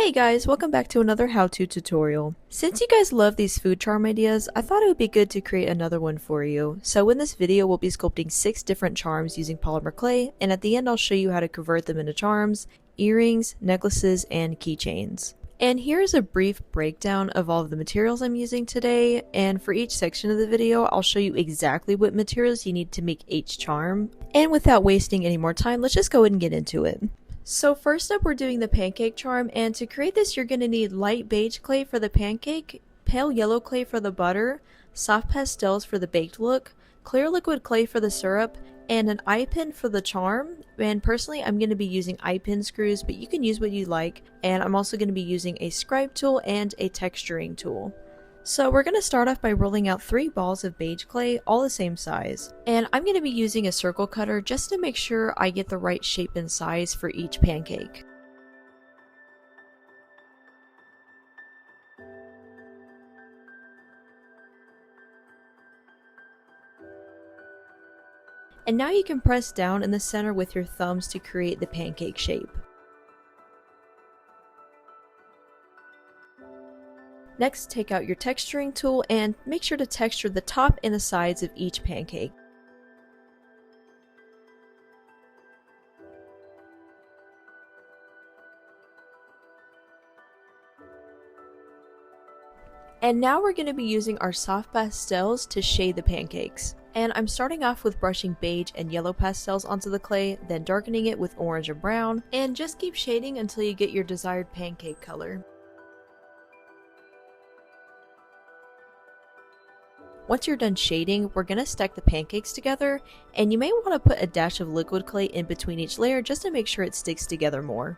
Hey guys, welcome back to another how-to tutorial. Since you guys love these food charm ideas, I thought it would be good to create another one for you. So in this video, we'll be sculpting 6 different charms using polymer clay, and at the end I'll show you how to convert them into charms, earrings, necklaces, and keychains. And here's a brief breakdown of all of the materials I'm using today, and for each section of the video, I'll show you exactly what materials you need to make each charm. And without wasting any more time, let's just go ahead and get into it. So first up, we're doing the pancake charm, and to create this you're going to need light beige clay for the pancake, pale yellow clay for the butter, soft pastels for the baked look, clear liquid clay for the syrup, and an eye pin for the charm. And personally I'm going to be using eye pin screws, but you can use what you like, and I'm also going to be using a scribe tool and a texturing tool. So we're going to start off by rolling out 3 balls of beige clay, all the same size. And I'm going to be using a circle cutter just to make sure I get the right shape and size for each pancake. And now you can press down in the center with your thumbs to create the pancake shape. Next, take out your texturing tool and make sure to texture the top and the sides of each pancake. And now we're going to be using our soft pastels to shade the pancakes. And I'm starting off with brushing beige and yellow pastels onto the clay, then darkening it with orange and brown, and just keep shading until you get your desired pancake color. Once you're done shading, we're going to stack the pancakes together, and you may want to put a dash of liquid clay in between each layer just to make sure it sticks together more.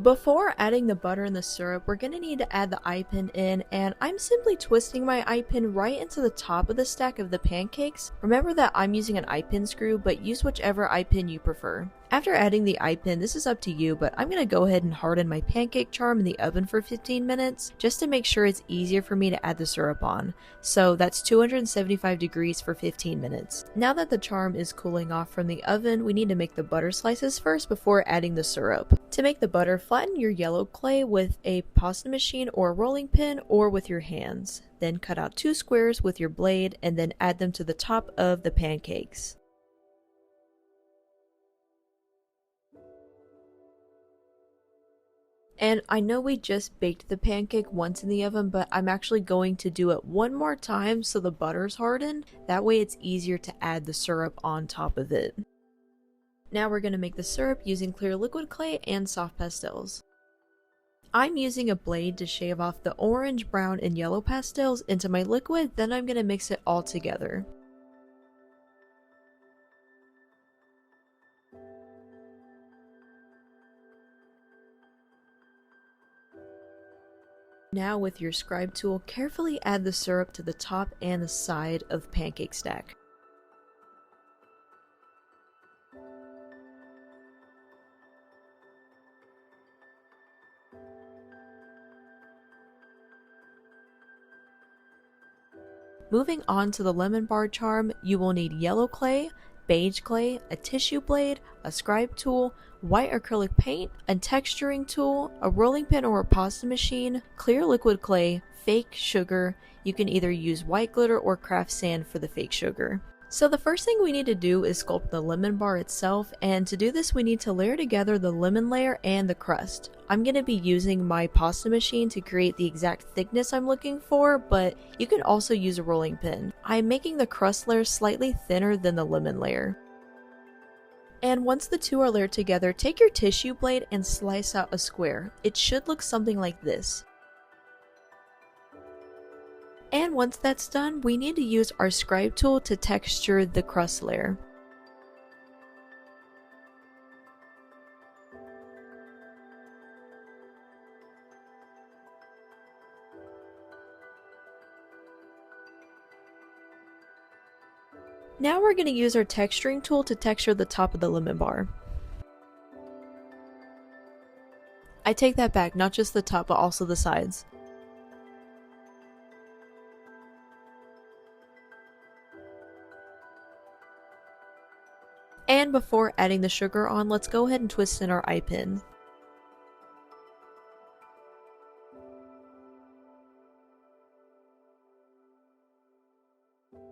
Before adding the butter and the syrup, we're going to need to add the eye pin in, and I'm simply twisting my eye pin right into the top of the stack of the pancakes. Remember that I'm using an eye pin screw, but use whichever eye pin you prefer. After adding the eye pin, this is up to you, but I'm going to go ahead and harden my pancake charm in the oven for 15 minutes just to make sure it's easier for me to add the syrup on. So that's 275 degrees for 15 minutes. Now that the charm is cooling off from the oven, we need to make the butter slices first before adding the syrup. To make the butter, flatten your yellow clay with a pasta machine or a rolling pin or with your hands. Then cut out 2 squares with your blade and then add them to the top of the pancakes. And I know we just baked the pancake once in the oven, but I'm actually going to do it one more time so the butter's hardened. That way it's easier to add the syrup on top of it. Now we're going to make the syrup using clear liquid clay and soft pastels. I'm using a blade to shave off the orange, brown, and yellow pastels into my liquid, then I'm going to mix it all together. Now with your scribe tool, carefully add the syrup to the top and the side of the pancake stack. Moving on to the lemon bar charm, you will need yellow clay, beige clay, a tissue blade, a scribe tool, white acrylic paint, a texturing tool, a rolling pin or a pasta machine, clear liquid clay, fake sugar. You can either use white glitter or craft sand for the fake sugar. So the first thing we need to do is sculpt the lemon bar itself, and to do this we need to layer together the lemon layer and the crust. I'm going to be using my pasta machine to create the exact thickness I'm looking for, but you can also use a rolling pin. I'm making the crust layer slightly thinner than the lemon layer. And once the two are layered together, take your tissue blade and slice out a square. It should look something like this. And once that's done, we need to use our scribe tool to texture the crust layer. Now we're going to use our texturing tool to texture the top of the lemon bar. I take that back, not just the top but also the sides. And before adding the sugar on, let's go ahead and twist in our eye pin.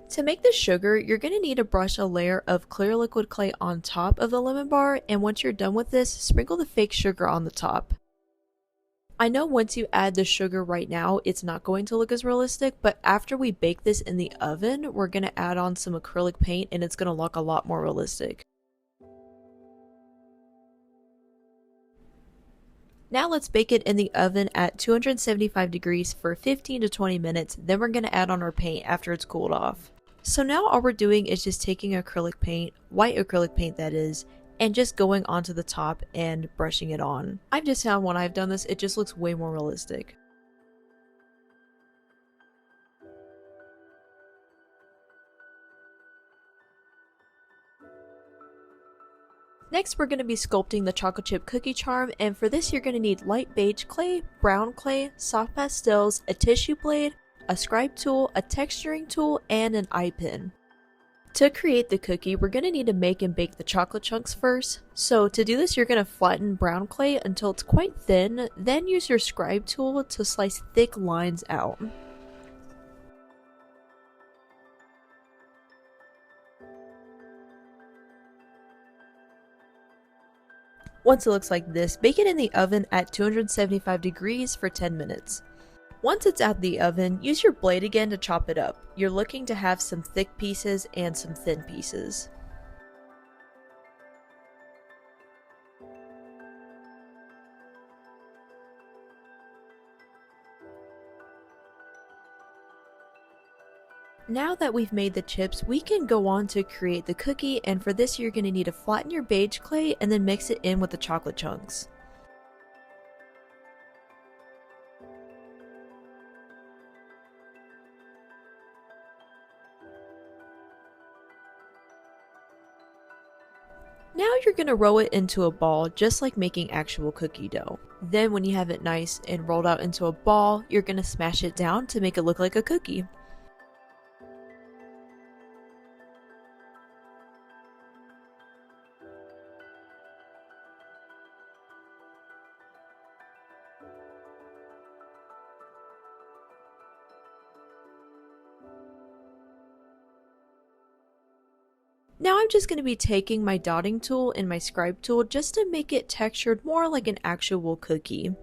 To make the sugar, you're going to need to brush a layer of clear liquid clay on top of the lemon bar, and once you're done with this, sprinkle the fake sugar on the top. I know once you add the sugar right now, it's not going to look as realistic, but after we bake this in the oven, we're going to add on some acrylic paint and it's going to look a lot more realistic. Now let's bake it in the oven at 275 degrees for 15 to 20 minutes, then we're going to add on our paint after it's cooled off. So now all we're doing is just taking acrylic paint, white acrylic paint that is, and just going onto the top and brushing it on. I've just found when I've done this, it just looks way more realistic. Next, we're going to be sculpting the chocolate chip cookie charm, and for this you're going to need light beige clay, brown clay, soft pastels, a tissue blade, a scribe tool, a texturing tool, and an eye pin. To create the cookie, we're going to need to make and bake the chocolate chunks first. So to do this, you're going to flatten brown clay until it's quite thin, then use your scribe tool to slice thick lines out. Once it looks like this, bake it in the oven at 275 degrees for 10 minutes. Once it's out of the oven, use your blade again to chop it up. You're looking to have some thick pieces and some thin pieces. Now that we've made the chips, we can go on to create the cookie, and for this you're going to need to flatten your beige clay and then mix it in with the chocolate chunks. Now you're going to roll it into a ball just like making actual cookie dough. Then when you have it nice and rolled out into a ball, you're going to smash it down to make it look like a cookie. Now I'm just going to be taking my dotting tool and my scribe tool just to make it textured more like an actual cookie.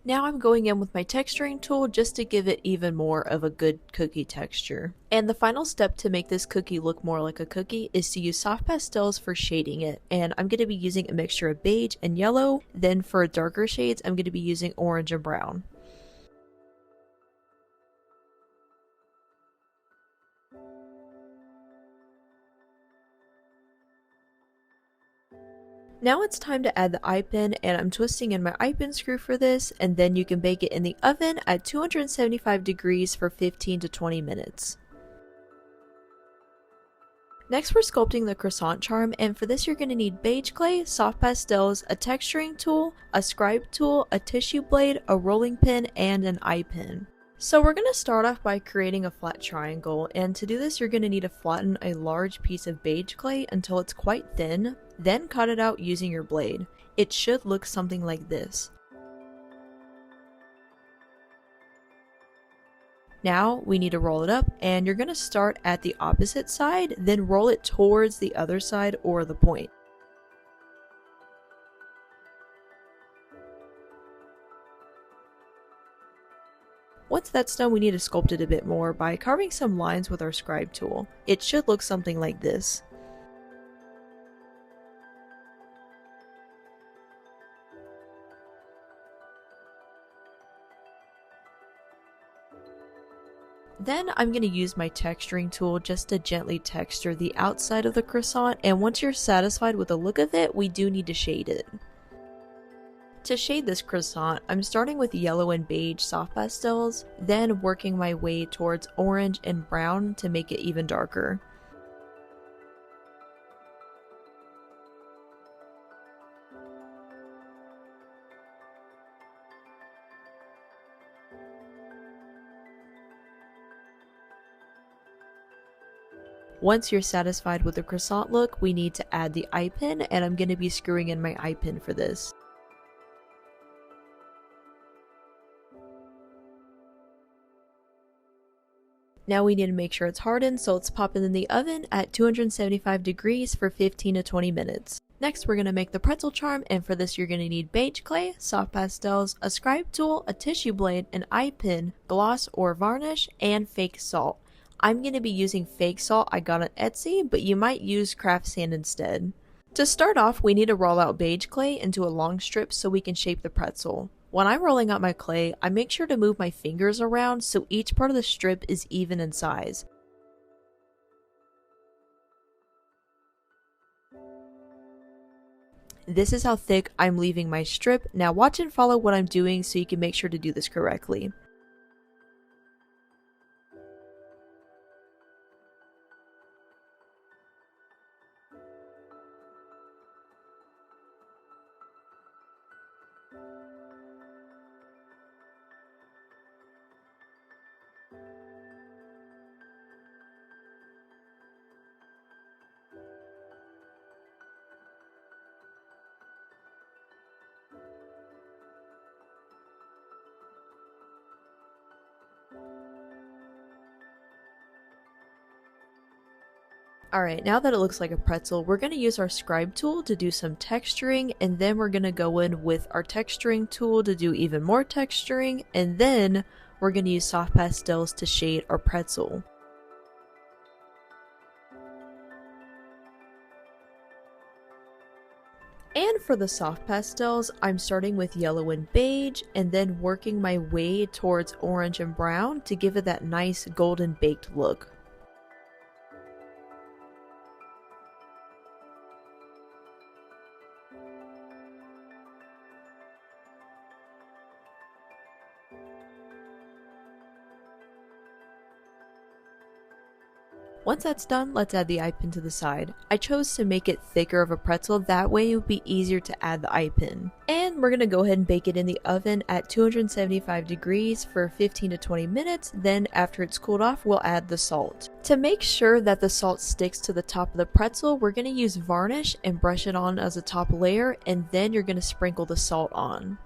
Now I'm going in with my texturing tool just to give it even more of a good cookie texture. And the final step to make this cookie look more like a cookie is to use soft pastels for shading it. And I'm going to be using a mixture of beige and yellow. Then for darker shades, I'm going to be using orange and brown. Now it's time to add the eye pin, and I'm twisting in my eye pin screw for this, and then you can bake it in the oven at 275 degrees for 15 to 20 minutes. Next we're sculpting the Croissant Charm, and for this you're going to need beige clay, soft pastels, a texturing tool, a scribe tool, a tissue blade, a rolling pin, and an eye pin. So we're going to start off by creating a flat triangle, and to do this you're going to need to flatten a large piece of beige clay until it's quite thin, then cut it out using your blade. It should look something like this. Now we need to roll it up, and you're going to start at the opposite side, then roll it towards the other side or the point. Once that's done, we need to sculpt it a bit more by carving some lines with our scribe tool. It should look something like this. Then I'm going to use my texturing tool just to gently texture the outside of the croissant, and once you're satisfied with the look of it, we do need to shade it. To shade this croissant, I'm starting with yellow and beige soft pastels, then working my way towards orange and brown to make it even darker. Once you're satisfied with the croissant look, we need to add the eye pin, and I'm going to be screwing in my eye pin for this. Now we need to make sure it's hardened, so let's pop it in the oven at 275 degrees for 15 to 20 minutes. Next, we're going to make the pretzel charm, and for this you're going to need beige clay, soft pastels, a scribe tool, a tissue blade, an eye pin, gloss or varnish, and fake salt. I'm going to be using fake salt I got on Etsy, but you might use craft sand instead. To start off, we need to roll out beige clay into a long strip so we can shape the pretzel. When I'm rolling out my clay, I make sure to move my fingers around so each part of the strip is even in size. This is how thick I'm leaving my strip. Now watch and follow what I'm doing so you can make sure to do this correctly. Alright, now that it looks like a pretzel, we're going to use our scribe tool to do some texturing, and then we're going to go in with our texturing tool to do even more texturing, and then we're going to use soft pastels to shade our pretzel. And for the soft pastels, I'm starting with yellow and beige, and then working my way towards orange and brown to give it that nice golden baked look. Once that's done, let's add the eye pin to the side. I chose to make it thicker of a pretzel, that way it would be easier to add the eye pin. And we're going to go ahead and bake it in the oven at 275 degrees for 15 to 20 minutes, then after it's cooled off, we'll add the salt. To make sure that the salt sticks to the top of the pretzel, we're going to use varnish and brush it on as a top layer, and then you're going to sprinkle the salt on.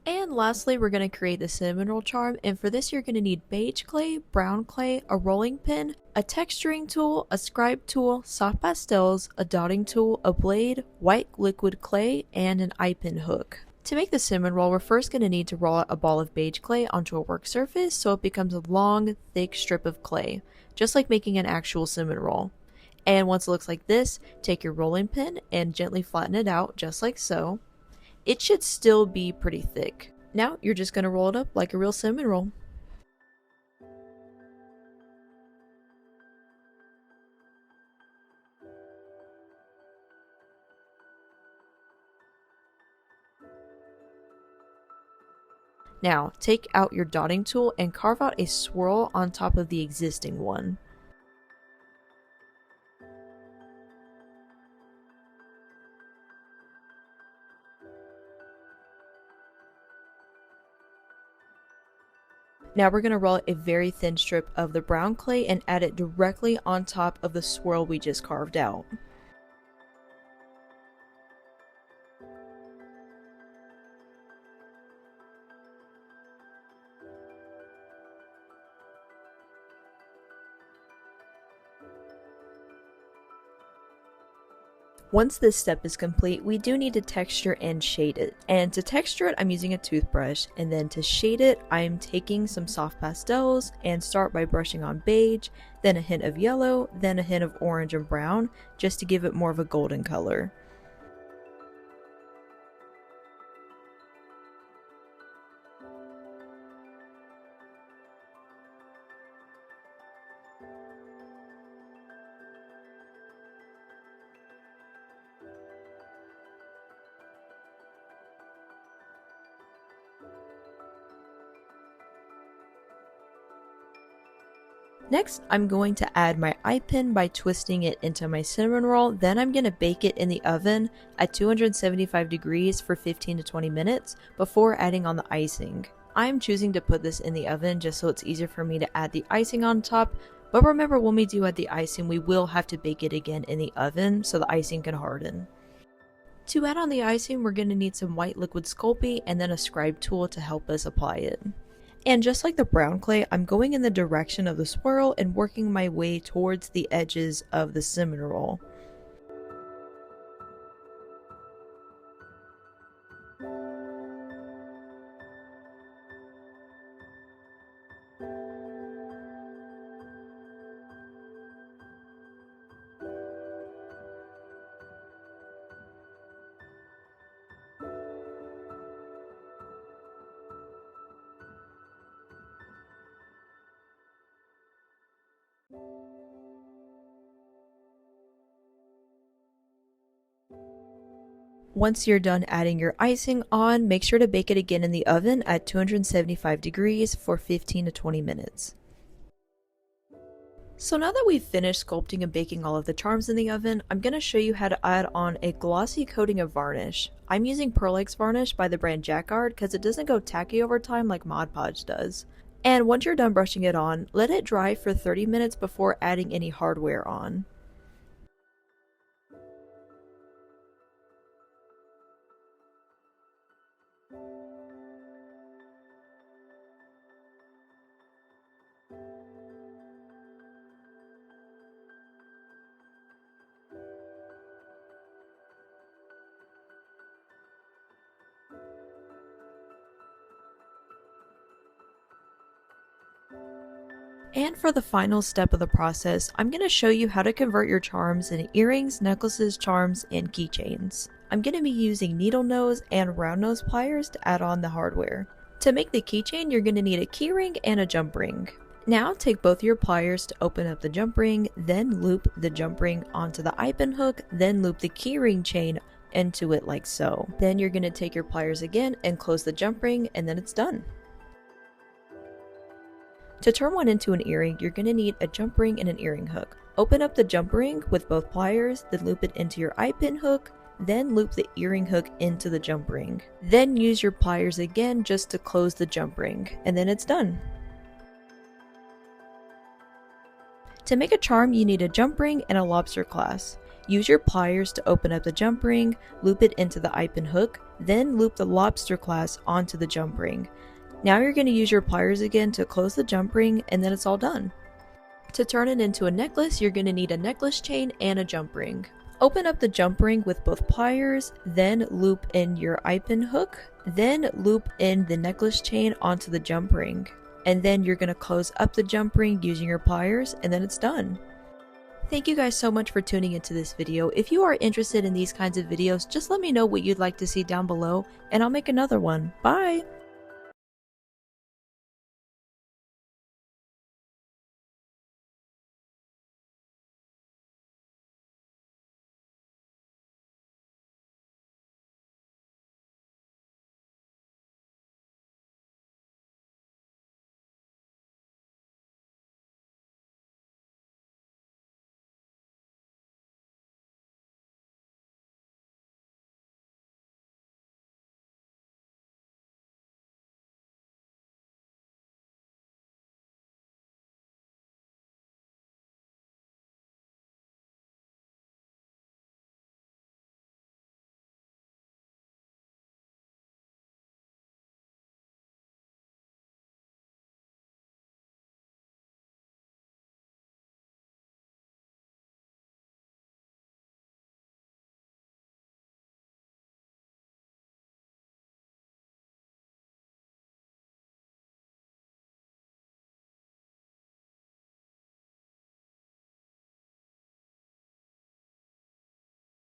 And lastly, we're going to create the cinnamon roll charm, and for this you're going to need beige clay, brown clay, a rolling pin, a texturing tool, a scribe tool, soft pastels, a dotting tool, a blade, white liquid clay, and an eye pin hook. To make the cinnamon roll, we're first going to need to roll out a ball of beige clay onto a work surface so it becomes a long, thick strip of clay, just like making an actual cinnamon roll. And once it looks like this, take your rolling pin and gently flatten it out, just like so. It should still be pretty thick. Now you're just going to roll it up like a real cinnamon roll. Now take out your dotting tool and carve out a swirl on top of the existing one. Now we're going to roll a very thin strip of the brown clay and add it directly on top of the swirl we just carved out. Once this step is complete, we do need to texture and shade it. And to texture it, I'm using a toothbrush, and then to shade it, I'm taking some soft pastels and start by brushing on beige, then a hint of yellow, then a hint of orange and brown, just to give it more of a golden color. Next, I'm going to add my eye pin by twisting it into my cinnamon roll. Then I'm going to bake it in the oven at 275 degrees for 15 to 20 minutes before adding on the icing. I'm choosing to put this in the oven just so it's easier for me to add the icing on top, but remember when we do add the icing, we will have to bake it again in the oven so the icing can harden. To add on the icing, we're going to need some white liquid Sculpey and then a scribe tool to help us apply it. And just like the brown clay, I'm going in the direction of the swirl and working my way towards the edges of the cinnamon roll. Once you're done adding your icing on, make sure to bake it again in the oven at 275 degrees for 15 to 20 minutes. So now that we've finished sculpting and baking all of the charms in the oven, I'm going to show you how to add on a glossy coating of varnish. I'm using Pearl Eggs varnish by the brand Jacquard because it doesn't go tacky over time like Mod Podge does. And once you're done brushing it on, let it dry for 30 minutes before adding any hardware on. And for the final step of the process, I'm going to show you how to convert your charms into earrings, necklaces, charms, and keychains. I'm going to be using needle nose and round nose pliers to add on the hardware. To make the keychain, you're going to need a keyring and a jump ring. Now take both your pliers to open up the jump ring, then loop the jump ring onto the eye pin hook, then loop the keyring chain into it like so. Then you're going to take your pliers again and close the jump ring, and then it's done. To turn one into an earring, you're going to need a jump ring and an earring hook. Open up the jump ring with both pliers, then loop it into your eye pin hook, then loop the earring hook into the jump ring. Then use your pliers again just to close the jump ring, and then it's done. To make a charm, you need a jump ring and a lobster clasp. Use your pliers to open up the jump ring, loop it into the eye pin hook, then loop the lobster clasp onto the jump ring. Now you're going to use your pliers again to close the jump ring, and then it's all done. To turn it into a necklace, you're going to need a necklace chain and a jump ring. Open up the jump ring with both pliers, then loop in your eye pin hook, then loop in the necklace chain onto the jump ring. And then you're going to close up the jump ring using your pliers, and then it's done. Thank you guys so much for tuning into this video. If you are interested in these kinds of videos, just let me know what you'd like to see down below, and I'll make another one. Bye!